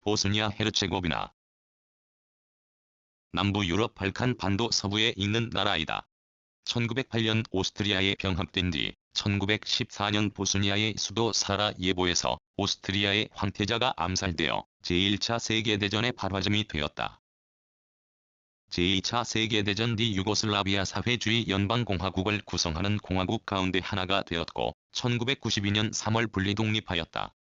보스니아 헤르체고비나. 남부 유럽 발칸 반도 서부에 있는 나라이다. 1908년 오스트리아에 병합된 뒤 1914년 보스니아의 수도 사라예보에서 오스트리아의 황태자가 암살되어 제1차 세계대전의 발화점이 되었다. 제2차 세계대전 뒤 유고슬라비아 사회주의 연방공화국을 구성하는 공화국 가운데 하나가 되었고 1992년 3월 분리독립하였다.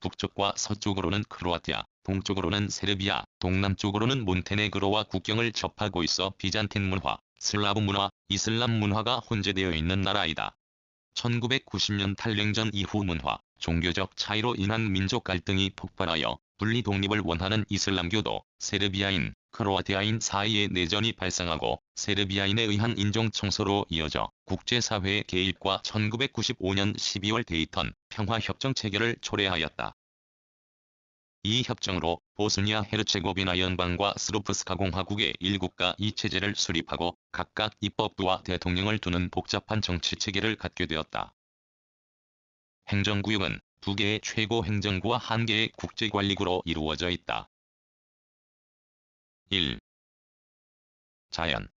북쪽과 서쪽으로는 크로아티아, 동쪽으로는 세르비아, 동남쪽으로는 몬테네그로와 국경을 접하고 있어 비잔틴 문화, 슬라브 문화, 이슬람 문화가 혼재되어 있는 나라이다. 1990년 탈냉전 이후 문화, 종교적 차이로 인한 민족 갈등이 폭발하여 분리 독립을 원하는 이슬람교도, 세르비아인, 크로아티아인 사이에 내전이 발생하고 세르비아인에 의한 인종 청소로 이어져 국제사회의 개입과 1995년 12월 데이턴 평화협정 체결을 초래하였다. 이 협정으로 보스니아 헤르체고비나 연방과 스로프스카 공화국의 1국가 2체제를 수립하고 각각 입법부와 대통령을 두는 복잡한 정치체계를 갖게 되었다. 행정구역은 2개의 최고 행정구와 1개의 국제관리구로 이루어져 있다. 1. 자연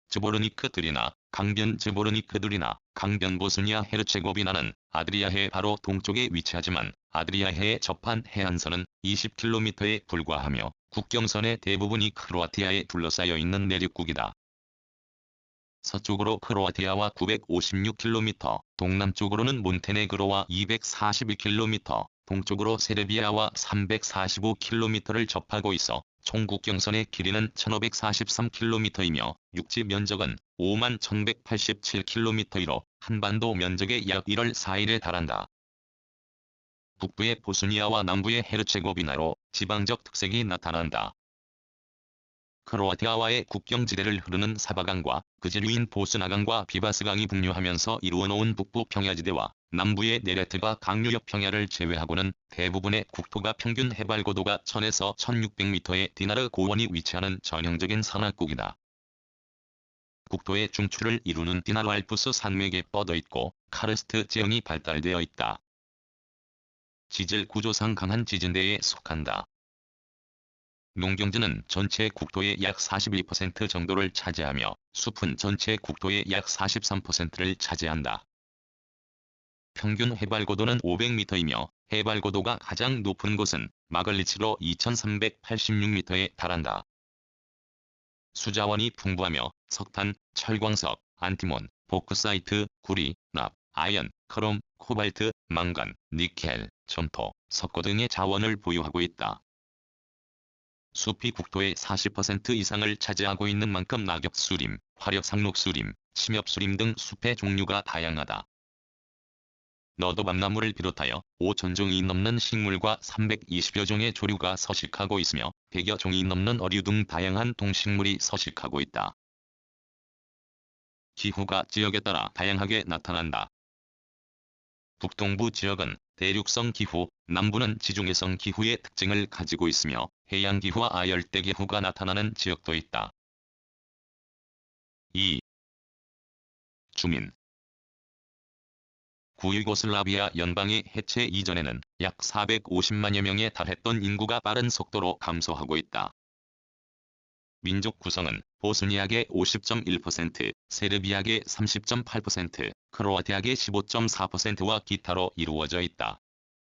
즈보르니크들이나 강변 즈보르니크들이나 강변 보스니아 헤르체고비나는 아드리아해 바로 동쪽에 위치하지만 아드리아해에 접한 해안선은 20km에 불과하며 국경선의 대부분이 크로아티아에 둘러싸여 있는 내륙국이다. 서쪽으로 크로아티아와 956km, 동남쪽으로는 몬테네그로와 241km, 동쪽으로 세르비아와 345km를 접하고 있어 총 국경선의 길이는 1543km이며 육지 면적은 51,187km이로 한반도 면적의 약 1월 4일에 달한다. 북부의 보스니아와 남부의 헤르체고비나로 지방적 특색이 나타난다. 크로아티아와의 국경지대를 흐르는 사바강과 그 지류인 보스나강과 비바스강이 분류하면서 이루어놓은 북부 평야지대와 남부의 네레트가 강유역 평야를 제외하고는 대부분의 국토가 평균 해발고도가 1000에서 1600m의 디나르 고원이 위치하는 전형적인 산악국이다. 국토의 중추를 이루는 디나르 알프스 산맥에 뻗어있고 카르스트 지형이 발달되어 있다. 지질 구조상 강한 지진대에 속한다. 농경지는 전체 국토의 약 42% 정도를 차지하며 숲은 전체 국토의 약 43%를 차지한다. 평균 해발고도는 500m이며 해발고도가 가장 높은 곳은 마글리치로 2386m에 달한다. 수자원이 풍부하며 석탄, 철광석, 안티몬, 보크사이트, 구리, 납, 아연, 크롬, 코발트, 망간, 니켈, 점토, 석고 등의 자원을 보유하고 있다. 숲이 국토의 40% 이상을 차지하고 있는 만큼 낙엽수림, 화렵상록수림, 침엽수림 등 숲의 종류가 다양하다. 너도밤나무를 비롯하여 5,000종이 넘는 식물과 320여 종의 조류가 서식하고 있으며 100여 종이 넘는 어류 등 다양한 동식물이 서식하고 있다. 기후가 지역에 따라 다양하게 나타난다. 북동부 지역은 대륙성 기후, 남부는 지중해성 기후의 특징을 가지고 있으며 해양기후와 아열대기후가 나타나는 지역도 있다. 2. 주민 구유고슬라비아 연방의 해체 이전에는 약 450만여 명에 달했던 인구가 빠른 속도로 감소하고 있다. 민족 구성은 보스니아계 50.1%, 세르비아계 30.8%, 크로아티아계 15.4%와 기타로 이루어져 있다.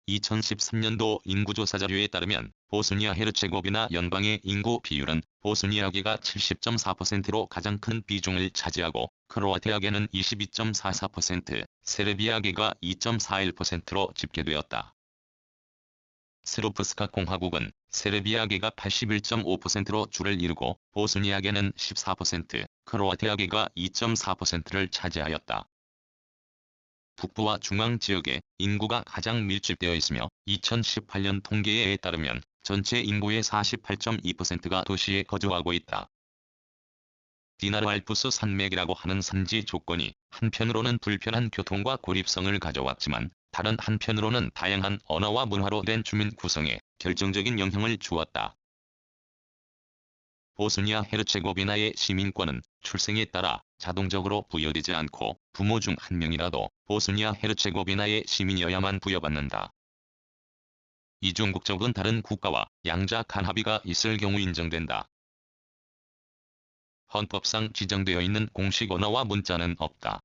2013년도 인구조사 자료에 따르면 보스니아 헤르체고비나 연방의 인구 비율은 보스니아계가 70.4%로 가장 큰 비중을 차지하고 크로아티아계는 22.44%, 세르비아계가 2.41%로 집계되었다. 스로프스카 공화국은 세르비아계가 81.5%로 주를 이루고 보스니아계는 14%, 크로아티아계가 2.4%를 차지하였다. 북부와 중앙 지역에 인구가 가장 밀집되어 있으며 2018년 통계에 따르면 전체 인구의 48.2%가 도시에 거주하고 있다. 디나르 알프스 산맥이라고 하는 산지 조건이 한편으로는 불편한 교통과 고립성을 가져왔지만 다른 한편으로는 다양한 언어와 문화로 된 주민 구성에 결정적인 영향을 주었다. 보스니아 헤르체고비나의 시민권은 출생에 따라 자동적으로 부여되지 않고 부모 중 한 명이라도 보스니아 헤르체고비나의 시민이어야만 부여받는다. 이중 국적은 다른 국가와 양자 간합의가 있을 경우 인정된다. 헌법상 지정되어 있는 공식 언어와 문자는 없다.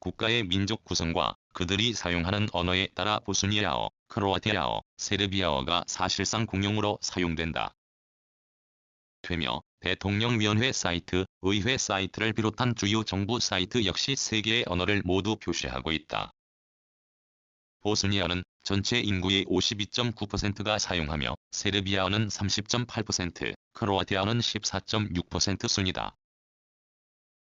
국가의 민족 구성과 그들이 사용하는 언어에 따라 보스니아어, 크로아티아어, 세르비아어가 사실상 공용으로 사용된다. 되며 대통령위원회 사이트, 의회 사이트를 비롯한 주요 정부 사이트 역시 3개의 언어를 모두 표시하고 있다. 보스니아는 전체 인구의 52.9%가 사용하며 세르비아어는 30.8%, 크로아티아어는 14.6% 순이다.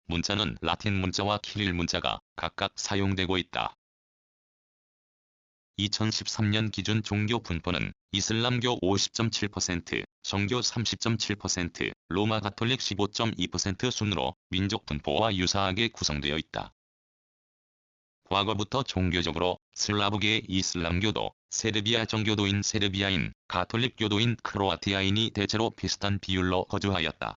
문자는 라틴 문자와 키릴 문자가 각각 사용되고 있다. 2013년 기준 종교 분포는 이슬람교 50.7%, 정교 30.7%, 로마 가톨릭 15.2% 순으로 민족 분포와 유사하게 구성되어 있다. 과거부터 종교적으로 슬라브계의 이슬람교도, 세르비아 정교도인 세르비아인, 가톨릭 교도인 크로아티아인이 대체로 비슷한 비율로 거주하였다.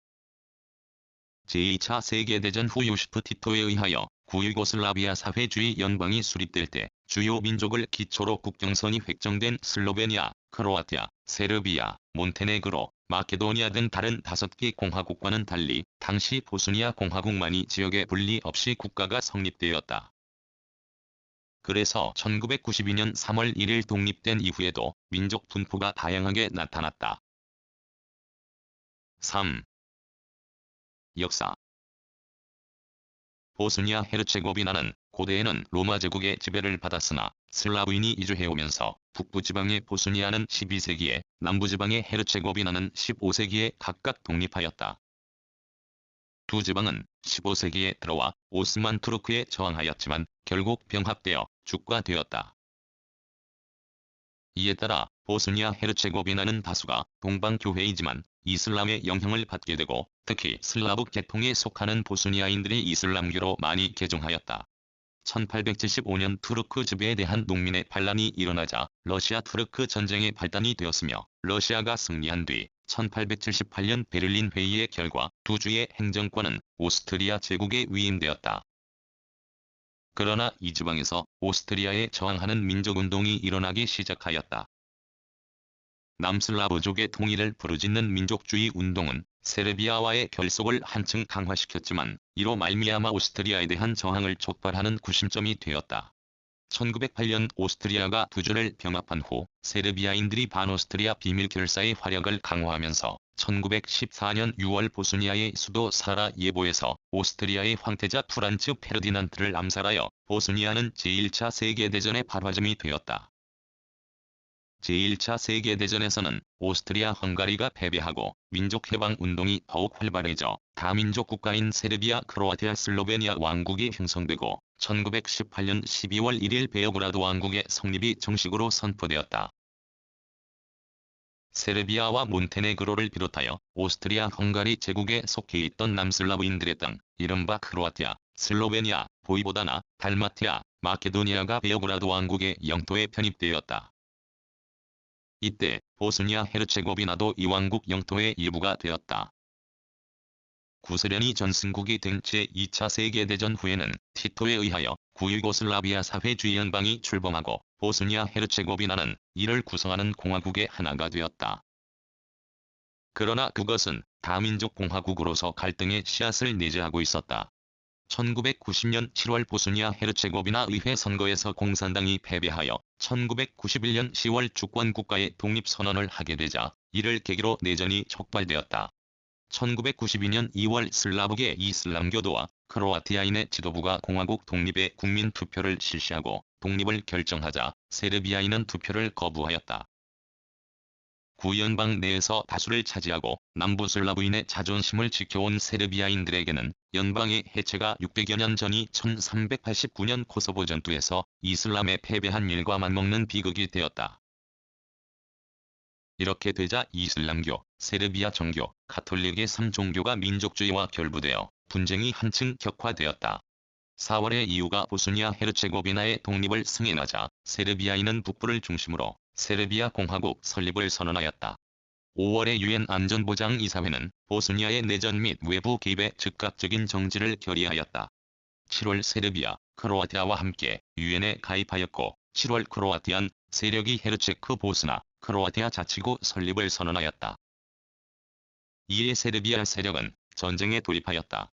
제2차 세계대전 후 요시프 티토에 의하여 구유고슬라비아 사회주의 연방이 수립될 때 주요 민족을 기초로 국경선이 획정된 슬로베니아, 크로아티아, 세르비아, 몬테네그로, 마케도니아 등 다른 5개 공화국과는 달리 당시 보스니아 공화국만이 지역에 분리 없이 국가가 성립되었다. 그래서 1992년 3월 1일 독립된 이후에도 민족 분포가 다양하게 나타났다. 3. 역사. 보스니아 헤르체고비나는 고대에는 로마 제국의 지배를 받았으나 슬라브인이 이주해오면서 북부지방의 보스니아는 12세기에 남부지방의 헤르체고비나는 15세기에 각각 독립하였다. 두 지방은 15세기에 들어와 오스만 투르크에 저항하였지만 결국 병합되어 국가되었다. 이에 따라 보스니아 헤르체고비나는 다수가 동방교회이지만 이슬람의 영향을 받게 되고 특히 슬라브 계통에 속하는 보스니아인들이 이슬람교로 많이 개종하였다. 1875년 투르크 지배에 대한 농민의 반란이 일어나자 러시아-투르크 전쟁의 발단이 되었으며 러시아가 승리한 뒤 1878년 베를린 회의의 결과 두 주의 행정권은 오스트리아 제국에 위임되었다. 그러나 이 지방에서 오스트리아에 저항하는 민족운동이 일어나기 시작하였다. 남슬라브족의 통일을 부르짖는 민족주의 운동은 세르비아와의 결속을 한층 강화시켰지만 이로 말미암아 오스트리아에 대한 저항을 촉발하는 구심점이 되었다. 1908년 오스트리아가 두 주를 병합한 후 세르비아인들이 반오스트리아 비밀결사의 활약을 강화하면서 1914년 6월 보스니아의 수도 사라예보에서 오스트리아의 황태자 프란츠 페르디난트를 암살하여 보스니아는 제1차 세계대전의 발화점이 되었다. 제1차 세계대전에서는 오스트리아 헝가리가 패배하고 민족해방운동이 더욱 활발해져 다민족 국가인 세르비아 크로아티아 슬로베니아 왕국이 형성되고 1918년 12월 1일 베오그라드 왕국의 성립이 정식으로 선포되었다. 세르비아와 몬테네그로를 비롯하여 오스트리아 헝가리 제국에 속해 있던 남슬라브인들의 땅, 이른바 크로아티아, 슬로베니아, 보이보다나, 달마티아, 마케도니아가 베오그라드 왕국의 영토에 편입되었다. 이때 보스니아 헤르체고비나도 이 왕국 영토의 일부가 되었다. 구소련이 전승국이 된 제2차 세계대전 후에는 티토에 의하여 구유고슬라비아 사회주의 연방이 출범하고 보스니아 헤르체고비나는 이를 구성하는 공화국의 하나가 되었다. 그러나 그것은 다민족 공화국으로서 갈등의 씨앗을 내재하고 있었다. 1990년 7월 보스니아 헤르체고비나 의회 선거에서 공산당이 패배하여 1991년 10월 주권국가의 독립선언을 하게 되자 이를 계기로 내전이 촉발되었다. 1992년 2월 슬라브계 이슬람교도와 크로아티아인의 지도부가 공화국 독립의 국민투표를 실시하고 독립을 결정하자 세르비아인은 투표를 거부하였다. 구연방 내에서 다수를 차지하고 남부슬라브인의 자존심을 지켜온 세르비아인들에게는 연방의 해체가 600여 년 전이 1389년 코소보 전투에서 이슬람에 패배한 일과 맞먹는 비극이 되었다. 이렇게 되자 이슬람교, 세르비아 정교, 가톨릭의 3종교가 민족주의와 결부되어 분쟁이 한층 격화되었다. 4월의 이유가 보스니아 헤르체고비나의 독립을 승인하자 세르비아인은 북부를 중심으로 세르비아 공화국 설립을 선언하였다. 5월의 유엔 안전보장이사회는 보스니아의 내전 및 외부 개입의 즉각적인 정지를 결의하였다. 7월 세르비아, 크로아티아와 함께 유엔에 가입하였고 7월 크로아티안 세력이 헤르체크 보스나 크로아티아 자치구 설립을 선언하였다. 이에 세르비아 세력은 전쟁에 돌입하였다.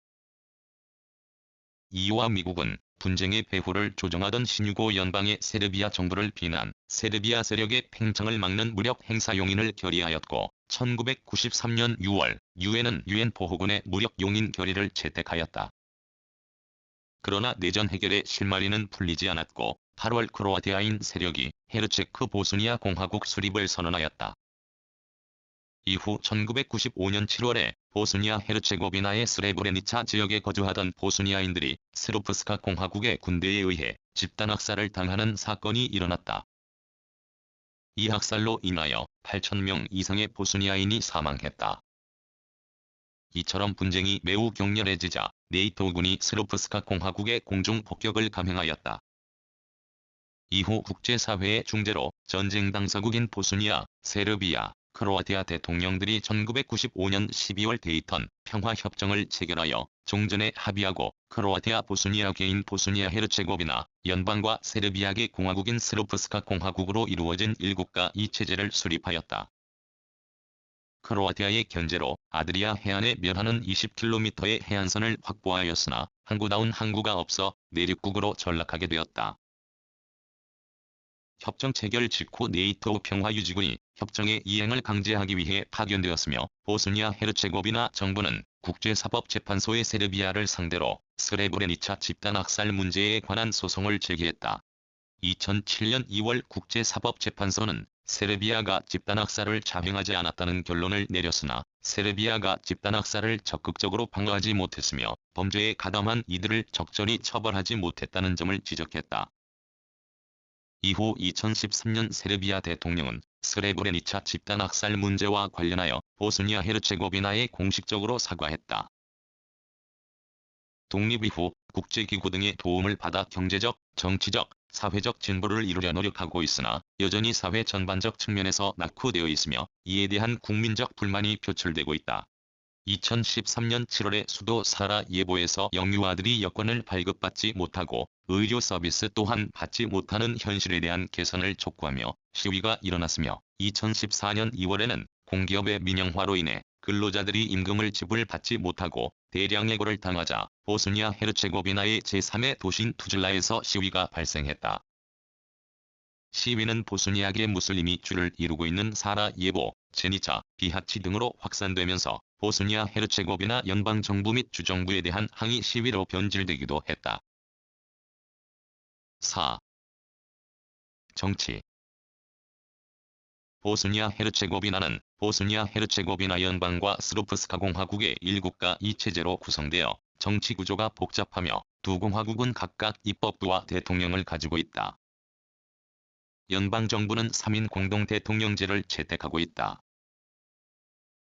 이와 미국은 분쟁의 배후를 조종하던 신유고 연방의 세르비아 정부를 비난, 세르비아 세력의 팽창을 막는 무력 행사 용인을 결의하였고 1993년 6월 유엔은 유엔 보호군의 무력 용인 결의를 채택하였다. 그러나 내전 해결의 실마리는 풀리지 않았고 8월 크로아티아인 세력이 헤르체크 보스니아 공화국 수립을 선언하였다. 이후 1995년 7월에 보스니아 헤르체고비나의 스레브레니차 지역에 거주하던 보스니아인들이 스르프스카 공화국의 군대에 의해 집단 학살을 당하는 사건이 일어났다. 이 학살로 인하여 8,000명 이상의 보스니아인이 사망했다. 이처럼 분쟁이 매우 격렬해지자 네이토군이 스르프스카 공화국의 공중 폭격을 감행하였다. 이후 국제사회의 중재로 전쟁 당사국인 보스니아, 세르비아, 크로아티아 대통령들이 1995년 12월 데이턴 평화협정을 체결하여 종전에 합의하고 크로아티아 보스니아 개인 보스니아 헤르체고비나 연방과 세르비아계 공화국인 스르프스카 공화국으로 이루어진 1국가 2체제를 수립하였다. 크로아티아의 견제로 아드리아 해안에 면하는 20km의 해안선을 확보하였으나 항구다운 항구가 없어 내륙국으로 전락하게 되었다. 협정 체결 직후 네이토 평화유지군이 협정의 이행을 강제하기 위해 파견되었으며 보스니아 헤르체고비나 정부는 국제사법재판소의 세르비아를 상대로 스레브레니차 집단학살 문제에 관한 소송을 제기했다. 2007년 2월 국제사법재판소는 세르비아가 집단학살을 자행하지 않았다는 결론을 내렸으나 세르비아가 집단학살을 적극적으로 방어하지 못했으며 범죄에 가담한 이들을 적절히 처벌하지 못했다는 점을 지적했다. 이후 2013년 세르비아 대통령은 스레브레니차 집단학살 문제와 관련하여 보스니아 헤르체고비나에 공식적으로 사과했다. 독립 이후 국제기구 등의 도움을 받아 경제적, 정치적, 사회적 진보를 이루려 노력하고 있으나 여전히 사회 전반적 측면에서 낙후되어 있으며 이에 대한 국민적 불만이 표출되고 있다. 2013년 7월에 수도 사라예보에서 영유아들이 여권을 발급받지 못하고 의료 서비스 또한 받지 못하는 현실에 대한 개선을 촉구하며 시위가 일어났으며 2014년 2월에는 공기업의 민영화로 인해 근로자들이 임금을 지불받지 못하고 대량 해고를 당하자 보스니아 헤르체고비나의 제3의 도시인 투즐라에서 시위가 발생했다. 시위는 보스니아계 무슬림이 주를 이루고 있는 사라예보, 제니차, 비하치 등으로 확산되면서 보스니아 헤르체고비나 연방정부 및 주정부에 대한 항의 시위로 변질되기도 했다. 4. 정치 보스니아 헤르체고비나는 보스니아 헤르체고비나 연방과 스르프스카 공화국의 1국가 2체제로 구성되어 정치 구조가 복잡하며 두 공화국은 각각 입법부와 대통령을 가지고 있다. 연방정부는 3인 공동대통령제를 채택하고 있다.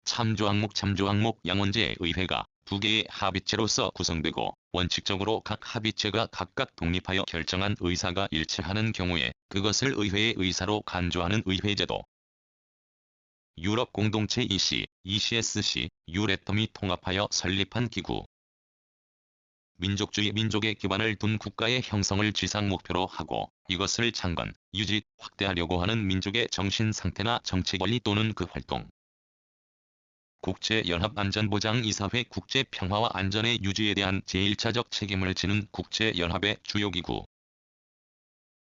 참조항목 양원제 의회가 두 개의 합의체로서 구성되고 원칙적으로 각 합의체가 각각 독립하여 결정한 의사가 일치하는 경우에 그것을 의회의 의사로 간주하는 의회제도. 유럽 공동체 ECSC, 유레텀이 통합하여 설립한 기구. 민족주의 민족의 기반을 둔 국가의 형성을 지상 목표로 하고 이것을 창건, 유지, 확대하려고 하는 민족의 정신 상태나 정치 권리 또는 그 활동. 국제연합안전보장이사회 국제평화와 안전의 유지에 대한 제1차적 책임을 지는 국제연합의 주요기구.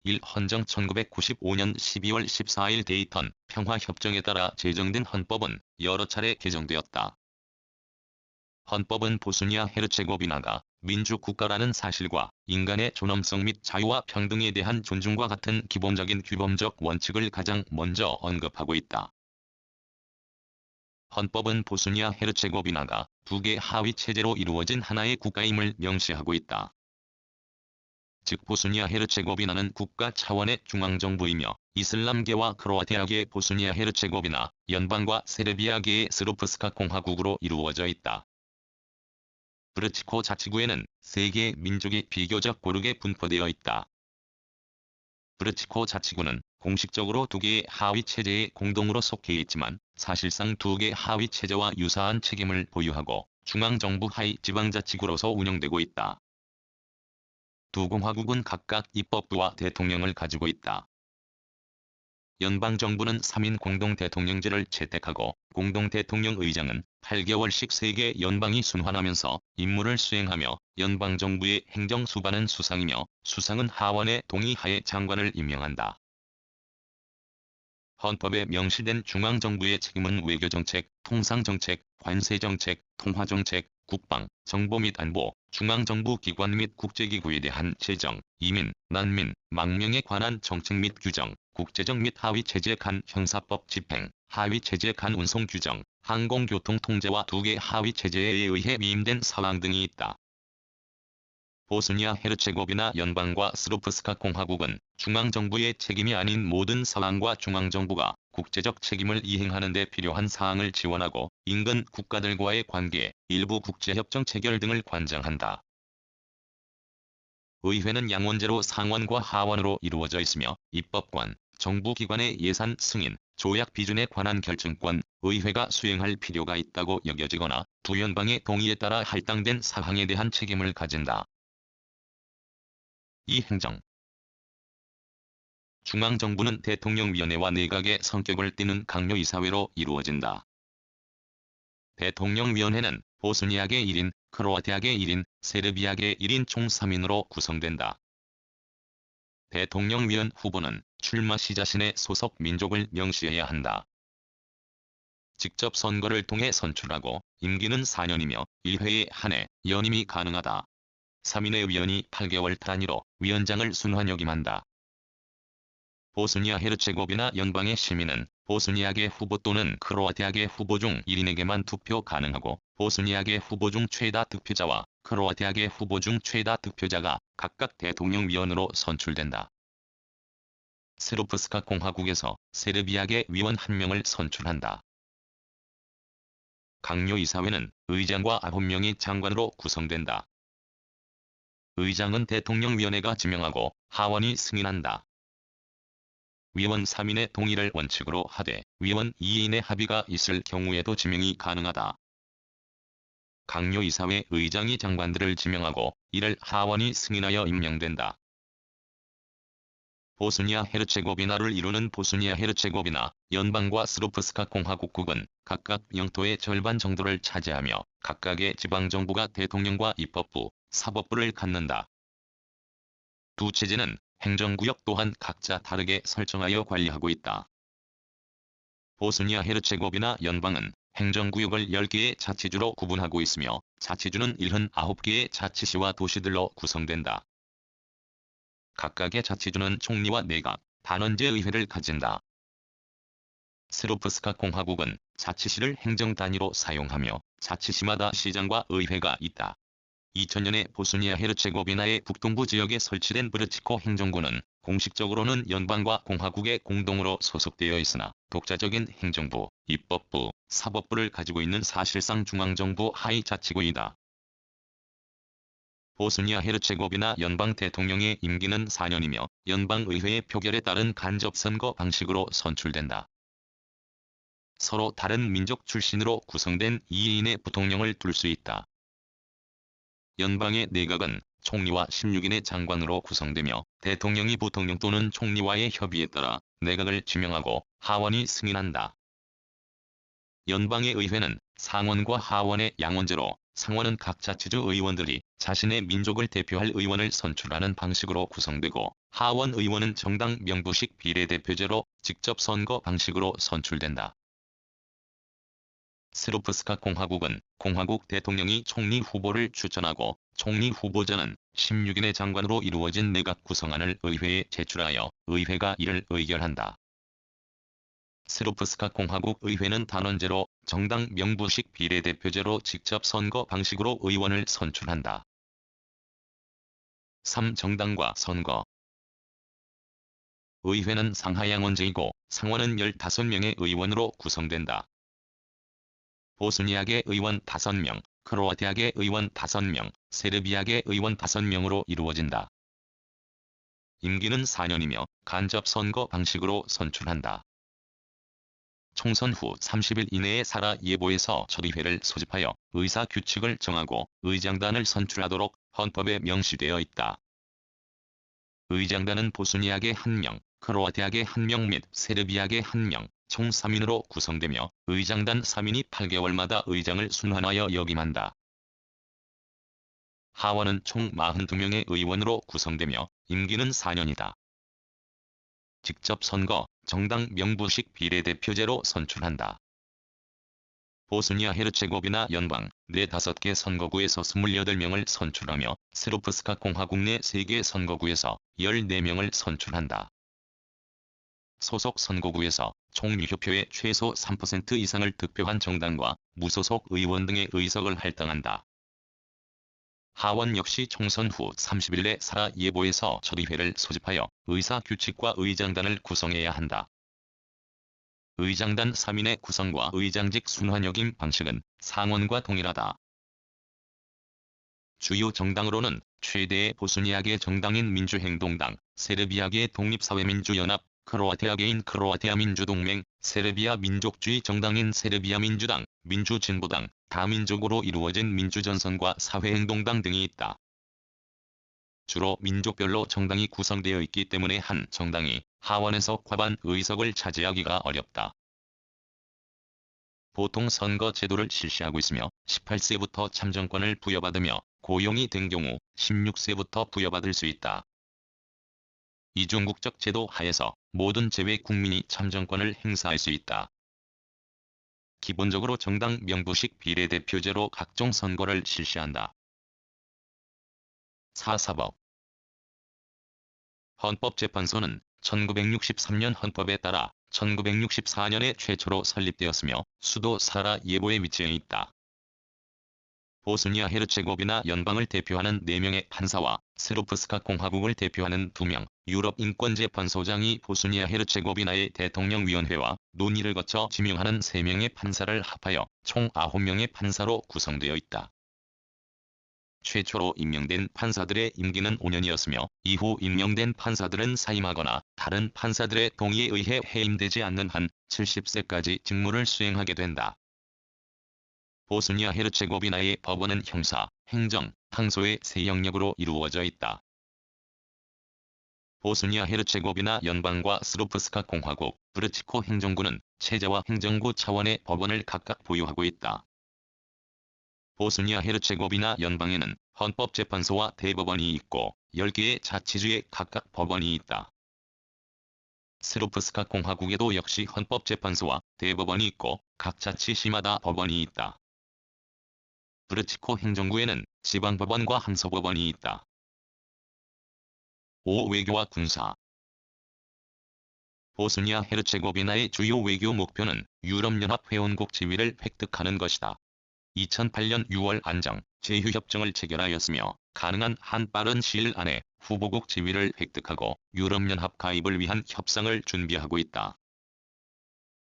1. 헌정 1995년 12월 14일 데이턴 평화협정에 따라 제정된 헌법은 여러 차례 개정되었다. 헌법은 보스니아 헤르체고비나가 민주국가라는 사실과 인간의 존엄성 및 자유와 평등에 대한 존중과 같은 기본적인 규범적 원칙을 가장 먼저 언급하고 있다. 헌법은 보스니아 헤르체고비나가 두 개 하위 체제로 이루어진 하나의 국가임을 명시하고 있다. 즉 보스니아 헤르체고비나는 국가 차원의 중앙정부이며 이슬람계와 크로아티아계 보스니아 헤르체고비나, 연방과 세르비아계의 스르프스카 공화국으로 이루어져 있다. 브르치코 자치구에는 세 개의 민족이 비교적 고르게 분포되어 있다. 브르치코 자치구는 공식적으로 두 개의 하위 체제에 공동으로 속해 있지만 사실상 두 개 하위 체제와 유사한 책임을 보유하고 중앙정부 하위 지방자치구로서 운영되고 있다. 두 공화국은 각각 입법부와 대통령을 가지고 있다. 연방정부는 3인 공동대통령제를 채택하고 공동대통령의장은 8개월씩 3개 연방이 순환하면서 임무를 수행하며 연방정부의 행정수반은 수상이며 수상은 하원의 동의하에 장관을 임명한다. 헌법에 명시된 중앙정부의 책임은 외교정책, 통상정책, 관세정책, 통화정책, 국방, 정보 및 안보, 중앙정부 기관 및 국제기구에 대한 재정, 이민, 난민, 망명에 관한 정책 및 규정, 국제적 및 하위체제 간 형사법 집행, 하위체제 간 운송 규정, 항공교통 통제와 2개 하위체제에 의해 위임된 사항 등이 있다. 보스니아 헤르체고비나 연방과 스로프스카 공화국은 중앙정부의 책임이 아닌 모든 사항과 중앙정부가 국제적 책임을 이행하는 데 필요한 사항을 지원하고 인근 국가들과의 관계, 일부 국제협정 체결 등을 관장한다. 의회는 양원제로 상원과 하원으로 이루어져 있으며 입법권, 정부기관의 예산 승인, 조약 비준에 관한 결정권, 의회가 수행할 필요가 있다고 여겨지거나 부연방의 동의에 따라 할당된 사항에 대한 책임을 가진다. 이 행정 중앙정부는 대통령위원회와 내각의 성격을 띠는 강요이사회로 이루어진다. 대통령위원회는 보스니아계 1인, 크로아티아계 1인, 세르비아계 1인 총 3인으로 구성된다. 대통령위원 후보는 출마 시 자신의 소속 민족을 명시해야 한다. 직접 선거를 통해 선출하고 임기는 4년이며 1회에 한해 연임이 가능하다. 3인의 위원이 8개월 단위로 위원장을 순환역임한다. 보스니아 헤르체고비나 연방의 시민은 보스니아계 후보 또는 크로아티아계 후보 중 1인에게만 투표 가능하고 보스니아계 후보 중 최다 득표자와 크로아티아계 후보 중 최다 득표자가 각각 대통령위원으로 선출된다. 스로프스카 공화국에서 세르비아계 위원 1명을 선출한다. 강요이사회는 의장과 9명의 장관으로 구성된다. 의장은 대통령위원회가 지명하고 하원이 승인한다. 위원 3인의 동의를 원칙으로 하되 위원 2인의 합의가 있을 경우에도 지명이 가능하다. 강요이사회 의장이 장관들을 지명하고 이를 하원이 승인하여 임명된다. 보스니아 헤르체고비나를 이루는 보스니아 헤르체고비나 연방과 스로프스카 공화국국은 각각 영토의 절반 정도를 차지하며 각각의 지방정부가 대통령과 입법부, 사법부를 갖는다. 두 체제는 행정구역 또한 각자 다르게 설정하여 관리하고 있다. 보스니아 헤르체고비나 연방은 행정구역을 10개의 자치주로 구분하고 있으며 자치주는 79개의 자치시와 도시들로 구성된다. 각각의 자치주는 총리와 내각, 단원제 의회를 가진다. 스로프스카 공화국은 자치시를 행정단위로 사용하며 자치시마다 시장과 의회가 있다. 2000년에 보스니아 헤르체고비나의 북동부 지역에 설치된 브르치코 행정구는 공식적으로는 연방과 공화국의 공동으로 소속되어 있으나 독자적인 행정부, 입법부, 사법부를 가지고 있는 사실상 중앙정부 하위 자치구이다. 보스니아 헤르체고비나 연방 대통령의 임기는 4년이며 연방의회의 표결에 따른 간접선거 방식으로 선출된다. 서로 다른 민족 출신으로 구성된 2인의 부통령을 둘 수 있다. 연방의 내각은 총리와 16인의 장관으로 구성되며 대통령이 부통령 또는 총리와의 협의에 따라 내각을 지명하고 하원이 승인한다. 연방의 의회는 상원과 하원의 양원제로 상원은 각 자치주 의원들이 자신의 민족을 대표할 의원을 선출하는 방식으로 구성되고 하원 의원은 정당 명부식 비례대표제로 직접 선거 방식으로 선출된다. 스로프스카 공화국은 공화국 대통령이 총리 후보를 추천하고 총리 후보자는 16인의 장관으로 이루어진 내각 구성안을 의회에 제출하여 의회가 이를 의결한다. 스로프스카 공화국 의회는 단원제로 정당 명부식 비례대표제로 직접 선거 방식으로 의원을 선출한다. 3. 정당과 선거 의회는 상하양원제이고 상원은 15명의 의원으로 구성된다. 보스니아계 의원 5명, 크로아티아계 의원 5명, 세르비아계 의원 5명으로 이루어진다. 임기는 4년이며 간접선거 방식으로 선출한다. 총선 후 30일 이내에 사라 예보에서 처리회를 소집하여 의사 규칙을 정하고 의장단을 선출하도록 헌법에 명시되어 있다. 의장단은 보스니아계 1명, 크로아티아계 1명 및 세르비아계 1명, 총 3인으로 구성되며 의장단 3인이 8개월마다 의장을 순환하여 역임한다. 하원은 총 42명의 의원으로 구성되며 임기는 4년이다. 직접 선거, 정당 명부식 비례대표제로 선출한다. 보스니아 헤르체고비나 연방 내 5개 선거구에서 28명을 선출하며 세르프스카 공화국 내 3개 선거구에서 14명을 선출한다. 소속 선거구에서 총유효표의 최소 3% 이상을 득표한 정당과 무소속 의원 등의 의석을 할당한다. 하원 역시 총선 후 30일 내 사라예보에서 처리회를 소집하여 의사규칙과 의장단을 구성해야 한다. 의장단 3인의 구성과 의장직 순환역임 방식은 상원과 동일하다. 주요 정당으로는 최대의 보스니아계 정당인 민주행동당, 세르비아계 독립사회민주연합, 크로아티아계인 크로아티아 민주동맹, 세르비아 민족주의 정당인 세르비아 민주당, 민주진보당, 다민족으로 이루어진 민주전선과 사회행동당 등이 있다. 주로 민족별로 정당이 구성되어 있기 때문에 한 정당이 하원에서 과반 의석을 차지하기가 어렵다. 보통 선거 제도를 실시하고 있으며 18세부터 참정권을 부여받으며 고용이 된 경우 16세부터 부여받을 수 있다. 이중국적 제도 하에서 모든 제외 국민이 참정권을 행사할 수 있다. 기본적으로 정당 명부식 비례대표제로 각종 선거를 실시한다. 사사법 헌법재판소는 1963년 헌법에 따라 1964년에 최초로 설립되었으며 수도 사라예보에 위치해 있다. 보스니아 헤르체고비나 연방을 대표하는 4명의 판사와 세르프스카 공화국을 대표하는 2명, 유럽인권재판소장이 보스니아 헤르체고비나의 대통령위원회와 논의를 거쳐 지명하는 3명의 판사를 합하여 총 9명의 판사로 구성되어 있다. 최초로 임명된 판사들의 임기는 5년이었으며 이후 임명된 판사들은 사임하거나 다른 판사들의 동의에 의해 해임되지 않는 한 70세까지 직무를 수행하게 된다. 보스니아 헤르체고비나의 법원은 형사, 행정, 항소의 세 영역으로 이루어져 있다. 보스니아 헤르체고비나 연방과 스르프스카 공화국, 브르치코 행정구는 체제와 행정구 차원의 법원을 각각 보유하고 있다. 보스니아 헤르체고비나 연방에는 헌법재판소와 대법원이 있고 10개의 자치주에 각각 법원이 있다. 세르프스카 공화국에도 역시 헌법재판소와 대법원이 있고 각 자치시마다 법원이 있다. 브르치코 행정구에는 지방법원과 항소법원이 있다. 5. 외교와 군사 보스니아 헤르체고비나의 주요 외교 목표는 유럽연합 회원국 지위를 획득하는 것이다. 2008년 6월 안정, 제휴협정을 체결하였으며 가능한 한 빠른 시일 안에 후보국 지위를 획득하고 유럽연합 가입을 위한 협상을 준비하고 있다.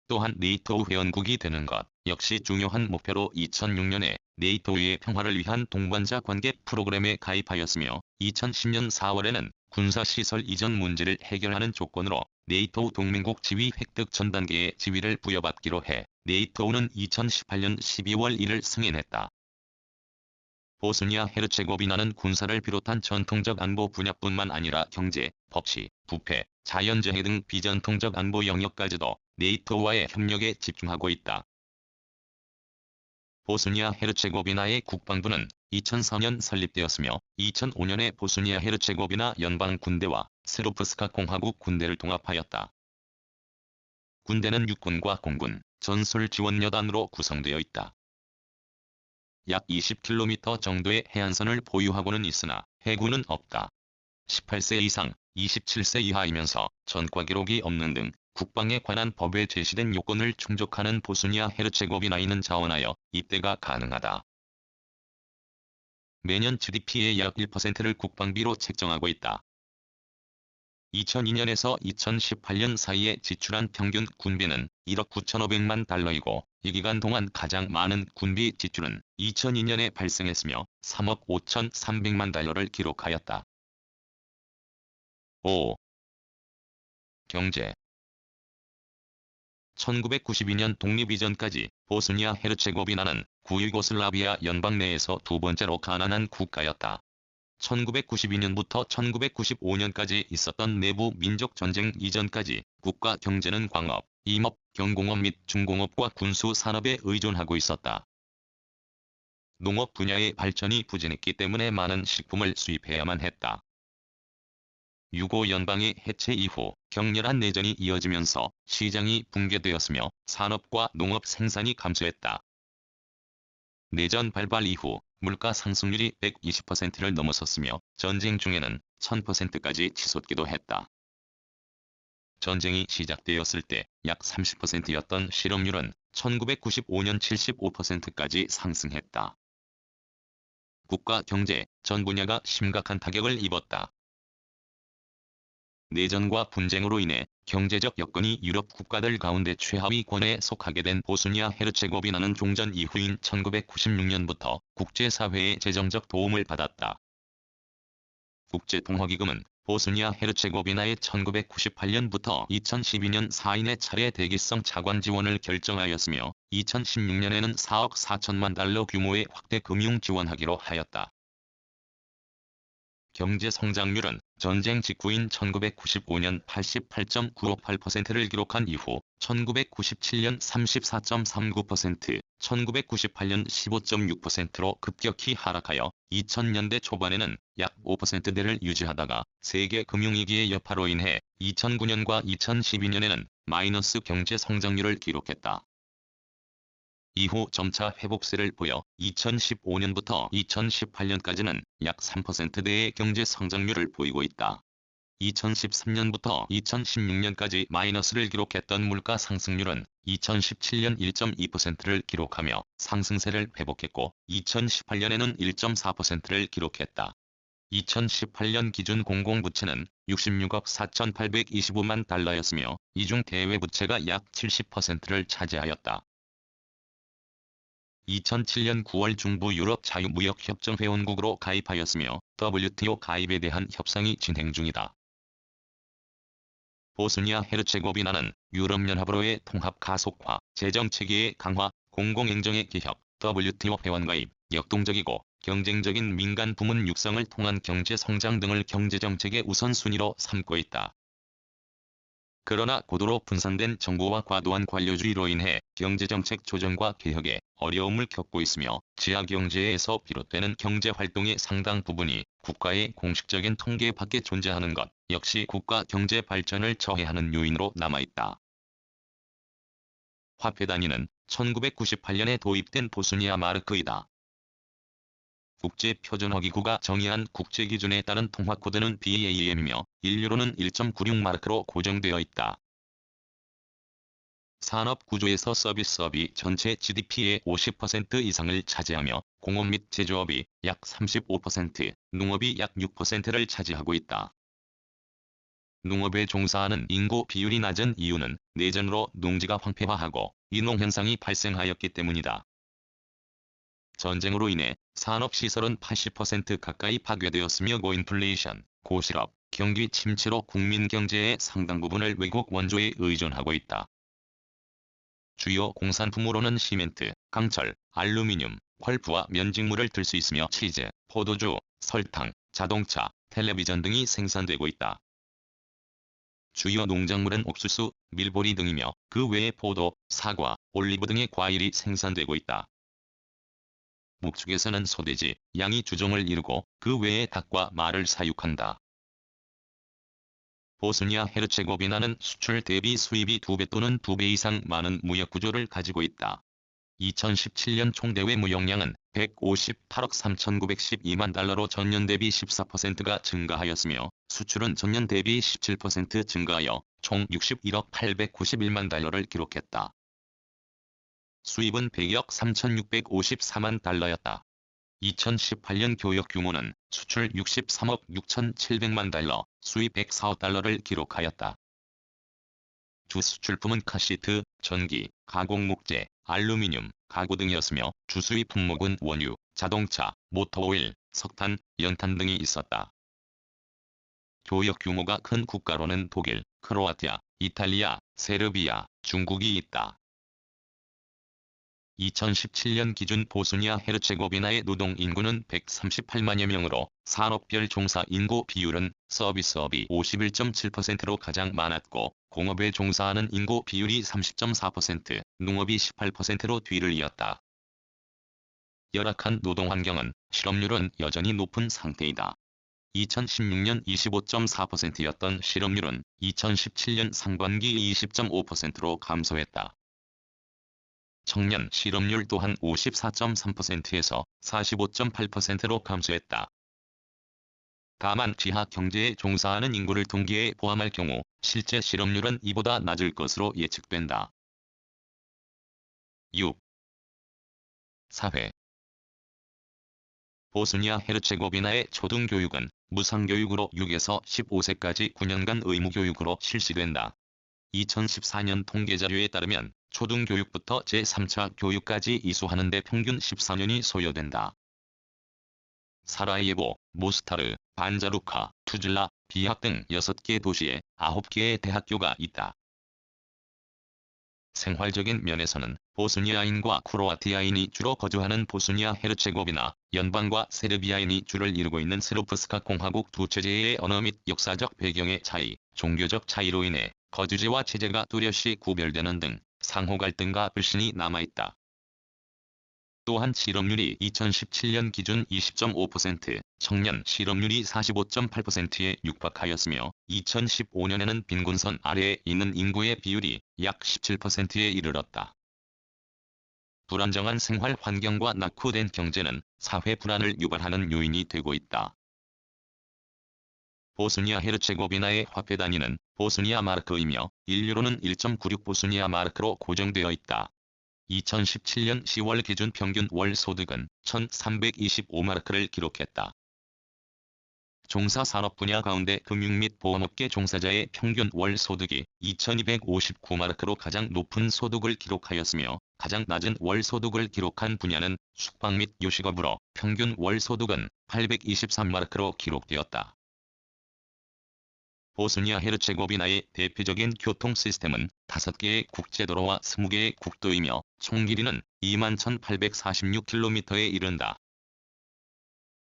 또한 네이토 회원국이 되는 것 역시 중요한 목표로 2006년에 네이토의 평화를 위한 동반자 관계 프로그램에 가입하였으며 2010년 4월에는 군사시설 이전 문제를 해결하는 조건으로 네이토 동맹국 지위 획득 전 단계의 지위를 부여받기로 해 네이토는 2018년 12월 1일 승인했다. 보스니아 헤르체고비나는 군사를 비롯한 전통적 안보 분야뿐만 아니라 경제, 법치, 부패, 자연재해 등 비전통적 안보 영역까지도 네이토와의 협력에 집중하고 있다. 보스니아 헤르체고비나의 국방부는 2004년 설립되었으며 2005년에 보스니아 헤르체고비나 연방 군대와 세르프스카 공화국 군대를 통합하였다. 군대는 육군과 공군, 전술지원여단으로 구성되어 있다. 약 20km 정도의 해안선을 보유하고는 있으나 해군은 없다. 18세 이상, 27세 이하이면서 전과 기록이 없는 등 국방에 관한 법에 제시된 요건을 충족하는 보스니아 헤르체고비나인은 자원하여 입대가 가능하다. 매년 GDP의 약 1%를 국방비로 책정하고 있다. 2002년에서 2018년 사이에 지출한 평균 군비는 1억 9,500만 달러이고 이 기간 동안 가장 많은 군비 지출은 2002년에 발생했으며 3억 5,300만 달러를 기록하였다. 5. 경제 1992년 독립 이전까지 보스니아 헤르체고비나는 구유고슬라비아 연방 내에서 두 번째로 가난한 국가였다. 1992년부터 1995년까지 있었던 내부 민족 전쟁 이전까지 국가 경제는 광업, 임업, 경공업 및 중공업과 군수 산업에 의존하고 있었다. 농업 분야의 발전이 부진했기 때문에 많은 식품을 수입해야만 했다. 6.5 연방의 해체 이후 격렬한 내전이 이어지면서 시장이 붕괴되었으며 산업과 농업 생산이 감소했다. 내전 발발 이후 물가 상승률이 120%를 넘어섰으며 전쟁 중에는 1000%까지 치솟기도 했다. 전쟁이 시작되었을 때 약 30%였던 실업률은 1995년 75%까지 상승했다. 국가 경제 전 분야가 심각한 타격을 입었다. 내전과 분쟁으로 인해 경제적 여건이 유럽 국가들 가운데 최하위권에 속하게 된 보스니아 헤르체고비나는 종전 이후인 1996년부터 국제사회의 재정적 도움을 받았다. 국제통화기금은 보스니아 헤르체고비나의 1998년부터 2012년 4인의 차례 대기성 차관 지원을 결정하였으며 2016년에는 4억 4천만 달러 규모의 확대 금융 지원하기로 하였다. 경제 성장률은 전쟁 직후인 1995년 88.958%를 기록한 이후 1997년 34.39%, 1998년 15.6%로 급격히 하락하여 2000년대 초반에는 약 5%대를 유지하다가 세계 금융위기의 여파로 인해 2009년과 2012년에는 마이너스 경제 성장률을 기록했다. 이후 점차 회복세를 보여 2015년부터 2018년까지는 약 3%대의 경제 성장률을 보이고 있다. 2013년부터 2016년까지 마이너스를 기록했던 물가 상승률은 2017년 1.2%를 기록하며 상승세를 회복했고 2018년에는 1.4%를 기록했다. 2018년 기준 공공부채는 66억 4,825만 달러였으며 이중 대외부채가 약 70%를 차지하였다. 2007년 9월 중부 유럽 자유무역협정 회원국으로 가입하였으며 WTO 가입에 대한 협상이 진행 중이다. 보스니아 헤르체고비나는 유럽연합으로의 통합 가속화, 재정체계의 강화, 공공행정의 개혁, WTO 회원 가입, 역동적이고 경쟁적인 민간 부문 육성을 통한 경제 성장 등을 경제정책의 우선순위로 삼고 있다. 그러나 고도로 분산된 정부와 과도한 관료주의로 인해 경제정책 조정과 개혁에 어려움을 겪고 있으며 지하경제에서 비롯되는 경제활동의 상당 부분이 국가의 공식적인 통계 밖에 존재하는 것 역시 국가 경제 발전을 저해하는 요인으로 남아있다. 화폐 단위는 1998년에 도입된 보스니아 마르크이다. 국제표준화기구가 정의한 국제기준에 따른 통화코드는 BAM이며 1유로는 1.96마르크로 고정되어 있다. 산업구조에서 서비스업이 전체 GDP의 50% 이상을 차지하며 공업 및 제조업이 약 35%, 농업이 약 6%를 차지하고 있다. 농업에 종사하는 인구 비율이 낮은 이유는 내전으로 농지가 황폐화하고 인농현상이 발생하였기 때문이다. 전쟁으로 인해 산업시설은 80% 가까이 파괴되었으며 고인플레이션, 고실업, 경기 침체로 국민 경제의 상당 부분을 외국 원조에 의존하고 있다. 주요 공산품으로는 시멘트, 강철, 알루미늄, 펄프와 면직물을 들 수 있으며 치즈, 포도주, 설탕, 자동차, 텔레비전 등이 생산되고 있다. 주요 농작물은 옥수수, 밀보리 등이며 그 외에 포도, 사과, 올리브 등의 과일이 생산되고 있다. 목축에서는 소돼지, 양이 주종을 이루고 그 외에 닭과 말을 사육한다. 보스니아 헤르체고비나는 수출 대비 수입이 2배 또는 2배 이상 많은 무역구조를 가지고 있다. 2017년 총대외 무역량은 158억 3,912만 달러로 전년 대비 14%가 증가하였으며 수출은 전년 대비 17% 증가하여 총 61억 891만 달러를 기록했다. 수입은 100억 3,654만 달러였다. 2018년 교역 규모는 수출 63억 6,700만 달러, 수입 104억 달러를 기록하였다. 주 수출품은 카시트, 전기, 가공목재, 알루미늄, 가구 등이었으며 주수입 품목은 원유, 자동차, 모터오일, 석탄, 연탄 등이 있었다. 교역 규모가 큰 국가로는 독일, 크로아티아, 이탈리아, 세르비아, 중국이 있다. 2017년 기준 보스니아 헤르체고비나의 노동 인구는 138만여 명으로 산업별 종사 인구 비율은 서비스업이 51.7%로 가장 많았고 공업에 종사하는 인구 비율이 30.4%, 농업이 18%로 뒤를 이었다. 열악한 노동 환경은 실업률은 여전히 높은 상태이다. 2016년 25.4%였던 실업률은 2017년 상반기 20.5%로 감소했다. 청년 실업률 또한 54.3%에서 45.8%로 감소했다. 다만 지하 경제에 종사하는 인구를 통계에 포함할 경우 실제 실업률은 이보다 낮을 것으로 예측된다. 6. 사회 보스니아 헤르체고비나의 초등교육은 무상교육으로 6에서 15세까지 9년간 의무교육으로 실시된다. 2014년 통계자료에 따르면 초등교육부터 제3차 교육까지 이수하는 데 평균 14년이 소요된다. 사라예보, 모스타르, 반자루카, 투즐라, 비학 등 6개 도시에 9개의 대학교가 있다. 생활적인 면에서는 보스니아인과 크로아티아인이 주로 거주하는 보스니아 헤르체고비나, 연방과 세르비아인이 주를 이루고 있는 스르프스카 공화국 두 체제의 언어 및 역사적 배경의 차이, 종교적 차이로 인해 거주지와 체제가 뚜렷이 구별되는 등 상호 갈등과 불신이 남아있다. 또한 실업률이 2017년 기준 20.5%, 청년 실업률이 45.8%에 육박하였으며 2015년에는 빈곤선 아래에 있는 인구의 비율이 약 17%에 이르렀다. 불안정한 생활 환경과 낙후된 경제는 사회 불안을 유발하는 요인이 되고 있다. 보스니아 헤르체고비나의 화폐 단위는 보스니아 마르크이며 인유로는 1.96 보스니아 마르크로 고정되어 있다. 2017년 10월 기준 평균 월 소득은 1,325마르크를 기록했다. 종사 산업 분야 가운데 금융 및 보험업계 종사자의 평균 월 소득이 2,259마르크로 가장 높은 소득을 기록하였으며 가장 낮은 월 소득을 기록한 분야는 숙박 및 요식업으로 평균 월 소득은 823마르크로 기록되었다. 보스니아 헤르체고비나의 대표적인 교통 시스템은 5개의 국제도로와 20개의 국도이며 총 길이는 21,846km에 이른다.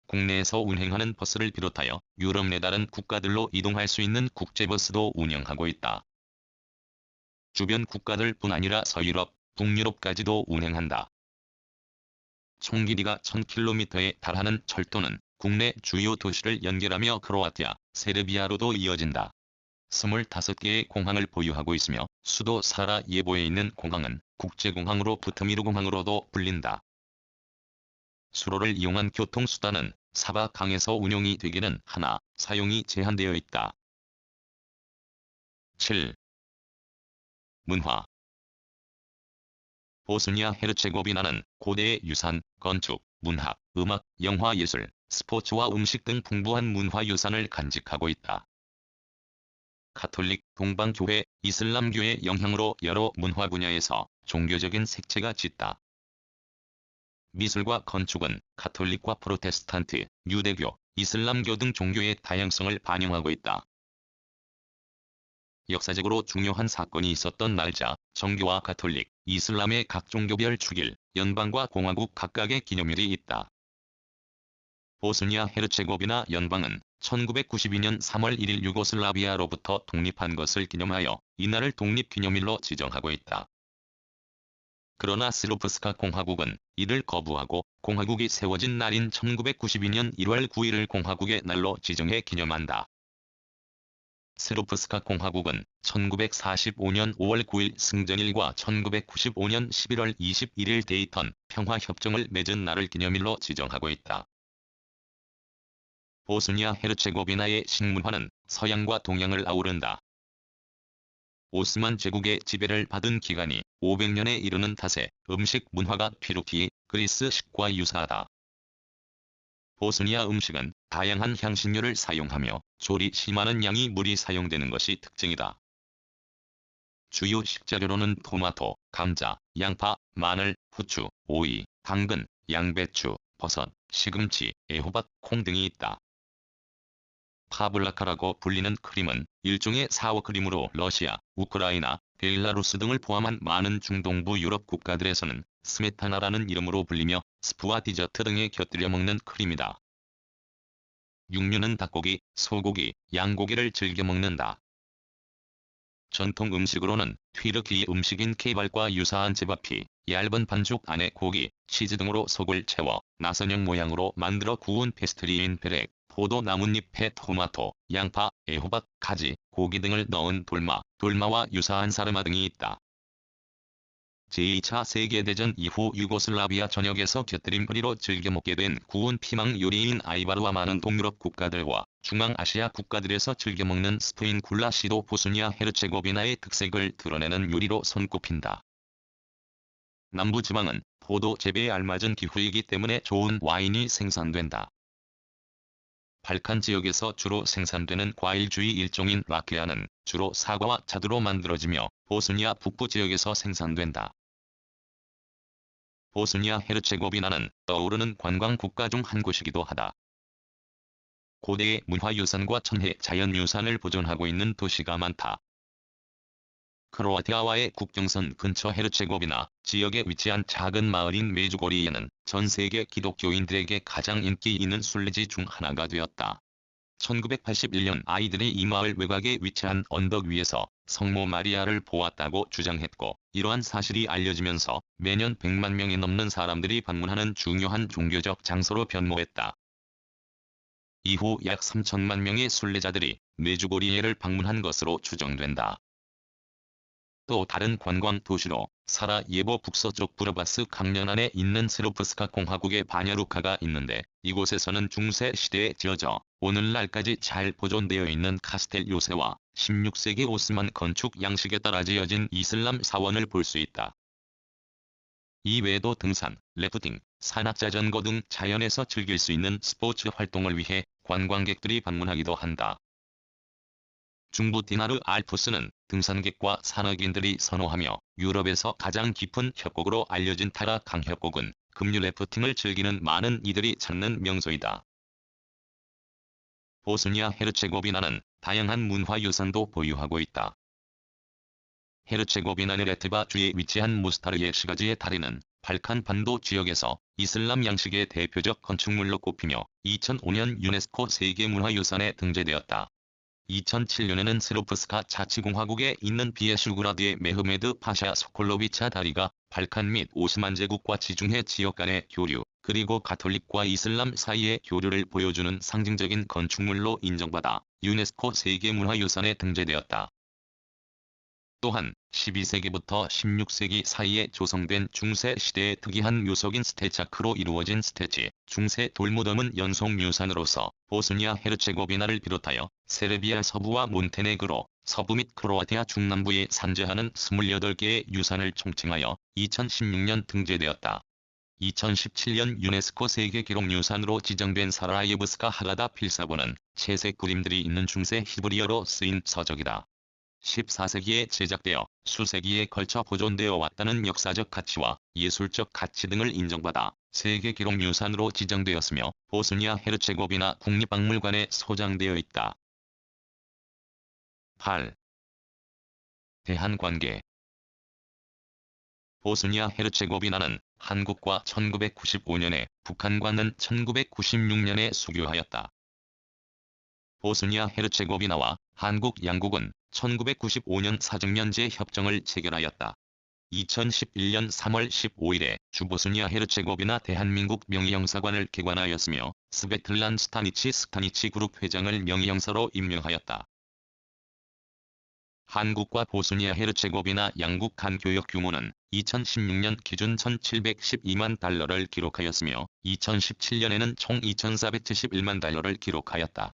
국내에서 운행하는 버스를 비롯하여 유럽 내 다른 국가들로 이동할 수 있는 국제버스도 운영하고 있다. 주변 국가들뿐 아니라 서유럽, 북유럽까지도 운행한다. 총 길이가 1,000km에 달하는 철도는 국내 주요 도시를 연결하며 크로아티아, 세르비아로도 이어진다. 25개의 공항을 보유하고 있으며 수도 사라예보에 있는 공항은 국제공항으로 부트미르공항으로도 불린다. 수로를 이용한 교통수단은 사바 강에서 운용이 되기는 하나 사용이 제한되어 있다. 7. 문화 보스니아 헤르체고비나는 고대의 유산, 건축, 문학, 음악, 영화 예술, 스포츠와 음식 등 풍부한 문화유산을 간직하고 있다. 가톨릭, 동방교회, 이슬람교의 영향으로 여러 문화 분야에서 종교적인 색채가 짙다. 미술과 건축은 가톨릭과 프로테스탄트, 유대교, 이슬람교 등 종교의 다양성을 반영하고 있다. 역사적으로 중요한 사건이 있었던 날짜, 정교와 가톨릭, 이슬람의 각 종교별 축일, 연방과 공화국 각각의 기념일이 있다. 보스니아 헤르체고비나 연방은 1992년 3월 1일 유고슬라비아로부터 독립한 것을 기념하여 이날을 독립기념일로 지정하고 있다. 그러나 스르프스카 공화국은 이를 거부하고 공화국이 세워진 날인 1992년 1월 9일을 공화국의 날로 지정해 기념한다. 스르프스카 공화국은 1945년 5월 9일 승전일과 1995년 11월 21일 데이턴 평화협정을 맺은 날을 기념일로 지정하고 있다. 보스니아 헤르체고비나의 식문화는 서양과 동양을 아우른다. 오스만 제국의 지배를 받은 기간이 500년에 이르는 탓에 음식 문화가 튀르키, 그리스식과 유사하다. 보스니아 음식은 다양한 향신료를 사용하며 조리 시 많은 양의 물이 사용되는 것이 특징이다. 주요 식재료로는 토마토, 감자, 양파, 마늘, 후추, 오이, 당근, 양배추, 버섯, 시금치, 애호박, 콩 등이 있다. 파블라카라고 불리는 크림은 일종의 사워크림으로 러시아, 우크라이나, 벨라루스 등을 포함한 많은 중동부 유럽 국가들에서는 스메타나라는 이름으로 불리며 스프와 디저트 등에 곁들여 먹는 크림이다. 육류는 닭고기, 소고기, 양고기를 즐겨 먹는다. 전통 음식으로는 튀르키예 음식인 케이발과 유사한 제밥이 얇은 반죽 안에 고기, 치즈 등으로 속을 채워 나선형 모양으로 만들어 구운 페스트리인 베렉, 포도 나뭇잎에 토마토, 양파, 애호박, 가지, 고기 등을 넣은 돌마, 돌마와 유사한 사르마 등이 있다. 제2차 세계대전 이후 유고슬라비아 전역에서 곁들임 요리로 즐겨 먹게 된 구운 피망 요리인 아이바르와 많은 동유럽 국가들과 중앙아시아 국가들에서 즐겨 먹는 스페인 굴라시도 보스니아 헤르체고비나의 특색을 드러내는 요리로 손꼽힌다. 남부지방은 포도 재배에 알맞은 기후이기 때문에 좋은 와인이 생산된다. 발칸 지역에서 주로 생산되는 과일주의 일종인 라케아는 주로 사과와 자두로 만들어지며 보스니아 북부 지역에서 생산된다. 보스니아 헤르체고비나는 떠오르는 관광 국가 중 한 곳이기도 하다. 고대의 문화유산과 천혜 자연유산을 보존하고 있는 도시가 많다. 크로아티아와의 국경선 근처 헤르체고비나 지역에 위치한 작은 마을인 메주고리에는 전 세계 기독교인들에게 가장 인기 있는 순례지 중 하나가 되었다. 1981년 아이들이 이 마을 외곽에 위치한 언덕 위에서 성모 마리아를 보았다고 주장했고, 이러한 사실이 알려지면서 매년 100만 명이 넘는 사람들이 방문하는 중요한 종교적 장소로 변모했다. 이후 약 3천만 명의 순례자들이 메주고리에를 방문한 것으로 추정된다. 또 다른 관광 도시로 사라예보 북서쪽 브르바스 강연안에 있는 스르프스카 공화국의 바냐루카가 있는데, 이곳에서는 중세 시대에 지어져 오늘날까지 잘 보존되어 있는 카스텔 요새와 16세기 오스만 건축 양식에 따라 지어진 이슬람 사원을 볼 수 있다. 이 외에도 등산, 래프팅, 산악자전거 등 자연에서 즐길 수 있는 스포츠 활동을 위해 관광객들이 방문하기도 한다. 중부 디나르 알프스는 등산객과 산악인들이 선호하며 유럽에서 가장 깊은 협곡으로 알려진 타라 강협곡은 급류 래프팅을 즐기는 많은 이들이 찾는 명소이다. 보스니아 헤르체고비나는 다양한 문화유산도 보유하고 있다. 헤르체고비나 네레트바 주에 위치한 모스타르 예시가지의 다리는 발칸 반도 지역에서 이슬람 양식의 대표적 건축물로 꼽히며 2005년 유네스코 세계문화유산에 등재되었다. 2007년에는 스르프스카 자치공화국에 있는 비에슈그라드의 메흐메드 파샤 소콜로비차 다리가 발칸 및 오스만 제국과 지중해 지역 간의 교류, 그리고 가톨릭과 이슬람 사이의 교류를 보여주는 상징적인 건축물로 인정받아 유네스코 세계문화유산에 등재되었다. 또한 12세기부터 16세기 사이에 조성된 중세 시대의 특이한 묘석인 스테차크로 이루어진 스테치, 중세 돌무덤은 연속유산으로서 보스니아 헤르체고비나를 비롯하여 세르비아 서부와 몬테네그로, 서부 및 크로아티아 중남부에 산재하는 28개의 유산을 총칭하여 2016년 등재되었다. 2017년 유네스코 세계기록유산으로 지정된 사라예브스카 하가다 필사본은 채색 그림들이 있는 중세 히브리어로 쓰인 서적이다. 14세기에 제작되어 수세기에 걸쳐 보존되어 왔다는 역사적 가치와 예술적 가치 등을 인정받아 세계기록유산으로 지정되었으며 보스니아 헤르체고비나 국립박물관에 소장되어 있다. 8. 대한관계. 보스니아 헤르체고비나는 한국과 1995년에, 북한과는 1996년에 수교하였다. 보스니아 헤르체고비나와 한국 양국은 1995년 사정면제 협정을 체결하였다. 2011년 3월 15일에 주보스니아 헤르체고비나 대한민국 명의영사관을 개관하였으며 스베틀란 스타니치 그룹 회장을 명의영사로 임명하였다. 한국과 보스니아 헤르체고비나 양국 간 교역 규모는 2016년 기준 1,712만 달러를 기록하였으며 2017년에는 총 2,471만 달러를 기록하였다.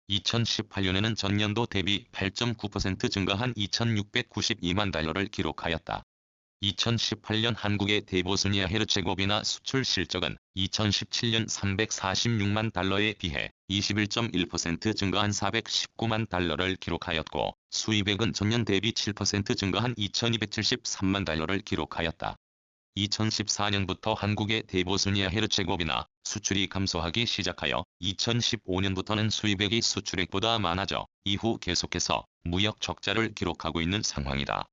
2018년에는 전년도 대비 8.9% 증가한 2,692만 달러를 기록하였다. 2018년 한국의 대보스니아 헤르체고비나 수출 실적은 2017년 346만 달러에 비해 21.1% 증가한 419만 달러를 기록하였고, 수입액은 전년 대비 7% 증가한 2,273만 달러를 기록하였다. 2014년부터 한국의 대보스니아 헤르체고비나 수출이 감소하기 시작하여 2015년부터는 수입액이 수출액보다 많아져 이후 계속해서 무역 적자를 기록하고 있는 상황이다.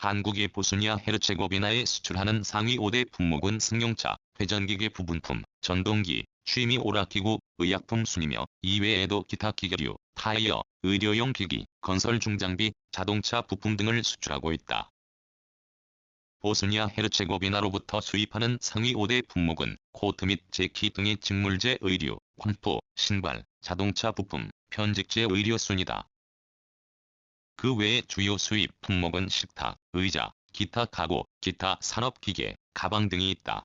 한국의 보스니아 헤르체고비나에 수출하는 상위 5대 품목은 승용차, 회전기계 부분품, 전동기, 취미 오락기구, 의약품 순이며 이외에도 기타 기계류, 타이어, 의료용 기기, 건설 중장비, 자동차 부품 등을 수출하고 있다. 보스니아 헤르체고비나로부터 수입하는 상위 5대 품목은 코트 및 재킷 등의 직물제 의류, 황토, 신발, 자동차 부품, 편직제 의류 순이다. 그 외의 주요 수입 품목은 식탁, 의자, 기타 가구, 기타 산업기계, 가방 등이 있다.